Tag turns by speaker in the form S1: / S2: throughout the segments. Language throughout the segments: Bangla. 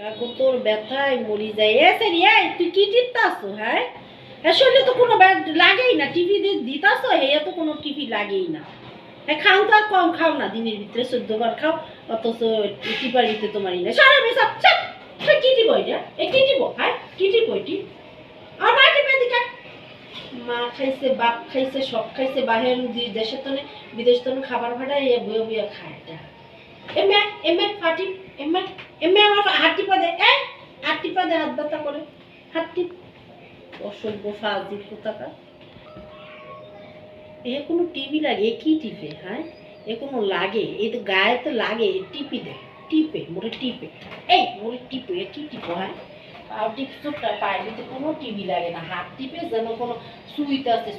S1: কাকু তোর ব্যথায় মরি যায়। এসে রে তুই কি টিপতাছো? হ্যাঁ হ্যাঁ, শরীরে তো কোনো লাগেই না। টিভি দিতাছো, হেয়া তো কোনো টিভি লাগেই না। হ্যাঁ, খাও তো আর কম খাও না, দিনের ভিতরে 14 বার খাও, অথচ টিপার ভিতরে তোমারই না। সারা মেসা চাপ কি টিপ ওইটা? এ কি টিপ? হ্যাঁ কি টিপ ওইটি? আর মা টিপে দিকা মা খাইছে, বাপ খাইছে, সব খাইছে, বাহির দেশের তনে বিদেশ তনে খাবার ভাড়া এ বইয়া বইয়া খায়। এটা এমে এমে ফাটি এমে এমে আমার হাত টিপা দে। এই হাত টিপা দে, হাত ব্যথা করে। হাত টিপ। অসভ্য ফাজিল কোথাকার। এ কোনো টিভি লাগে? এ কি টিপে? হ্যাঁ এ কোনো লাগে? এ তো গায়ে তো লাগে, টিপি দে। টিপে মোরে টিপে। এই মোরে টিপে, এ কি টিপো? হ্যাঁ আর টিপস পায়ের ভিতরে কোনো টিভি লাগে না। হাত টিপে যেন কোনো সুইট আছে,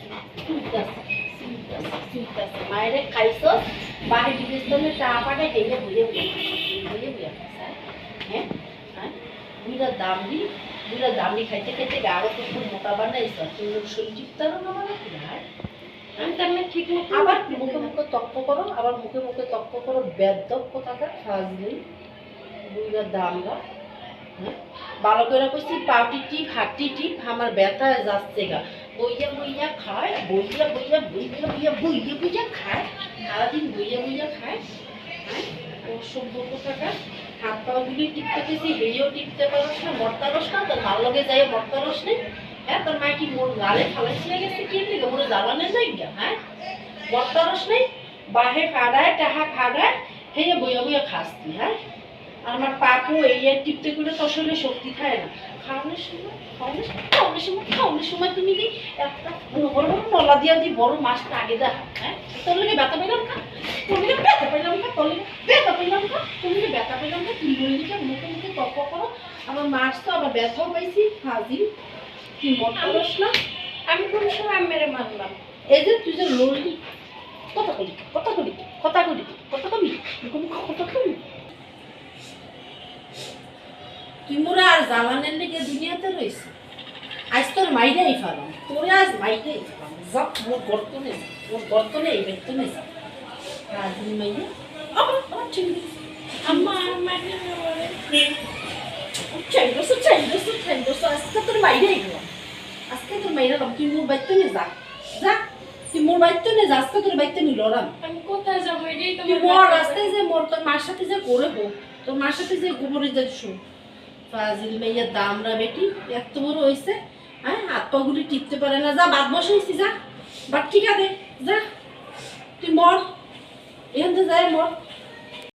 S1: সুইট আছে, সুইট আছে, সুইট আছে। মায়েরে খাইছ বাহির বিদেশ তলে টা পাটে হেলে বইয়ে বইয়ে বইয়ে বইয়ে হ্যাঁ হ্যাঁ বুড়া দামড়ি খাইতে খাইতে গাড়ো তো খুব মোটা বানাইছ। তুই শরীর টিপতারও না মানে কি? আমি তেমনি ঠিক মতো আবার মুখে মুখে তক্ক করো, আবার মুখে মুখে তক্ক করো। বেদ্যপ কোথাকার ফাজলি বুইরা দামরা। হ্যাঁ ভালো করে কইছি, পাউটি টিপ হাঁটি টিপ আমার ব্যথা যাচ্ছে গা। বইয়া বইয়া খায়, বইয়া বইয়া বইয়া বইয়া বইয়া বইয়া খায়, সারাদিন বইয়া বইয়া খায়। হ্যাঁ অসভ্য কোথাকার। হাত পাগুলি টিপতে গেছি, হেয়েও টিপতে পারস না, মরতারস না। তোর ভালো লগে যাই মরতারস নেই। হ্যাঁ তোর মা কি মোর গালে ফালাইছিয়া গেছে? কি লিগে মোরে জ্বালানের জায়গা? হ্যাঁ মরতারস নেই। বাহে খাড়ায় টাহা খাড়ায় হেয়ে বইয়া বইয়া খাস তুই। হ্যাঁ আর আমার পাপু এই টিপতে করে তোর শরীরে শক্তি খায় না। খাওয়ানোর সময় তুমি দি একটা বড় বড় নলা দিয়া দি বড় মাছটা আগে দেখা। হ্যাঁ তোর লেগে ব্যথা পেলাম খা, তোর লেগে ব্যথা পেলাম খা, তোর লেগে ব্যথা পেলাম খা, তোর লেগে ব্যথা পেলাম খা। তুই বলিকে মুখে মুখে তর্ক করো। আমার মাছ তো আবার ব্যথাও পাইছি। হাজির তুই মত করস না। আমি কোন সময় মেরে মারলাম? এই যে তুই যে লড়লি, কথা কলি কথা কলি কথা কলি কথা কলি কথা কলি। তুই মোরা আর জ্বালানের লেগে দুনিয়াতে রয়েছে। আজ তোর মাইরাই ফেলাম, তোরে আজ মাইরাই ফেলাম। যাক মোর গর্তনে যা, মোর গর্তনে এই বেতনে যা। রাজিন মাইয়া আমার আমার ঠিক আছে। আম্মা মাইরা বলে চাইরো আজকে তোর মাইরাই গেলাম, আজকে তোর মাইরালাম। তুই মোর বেতনে যা, যা তুই মোর বেতনে যা। আজকে তোর বেতনে লড়াম। আমি কোথায় যাবো? এটাই তো মোর রাস্তায় যে মোর তোর মার সাথে যে করে হোক, তোর মার সাথে যে গোবরে যাচ্ছ। ফাজিল মেয়ের দামরা বেটি এত বড় হয়েছে। হ্যাঁ হাত পাগুলি টিপতে পারে না। যা বাদ বসাইছি, যা বাদ ঠিক আছে, যা তুই মর, এখান থেকে যায় মর।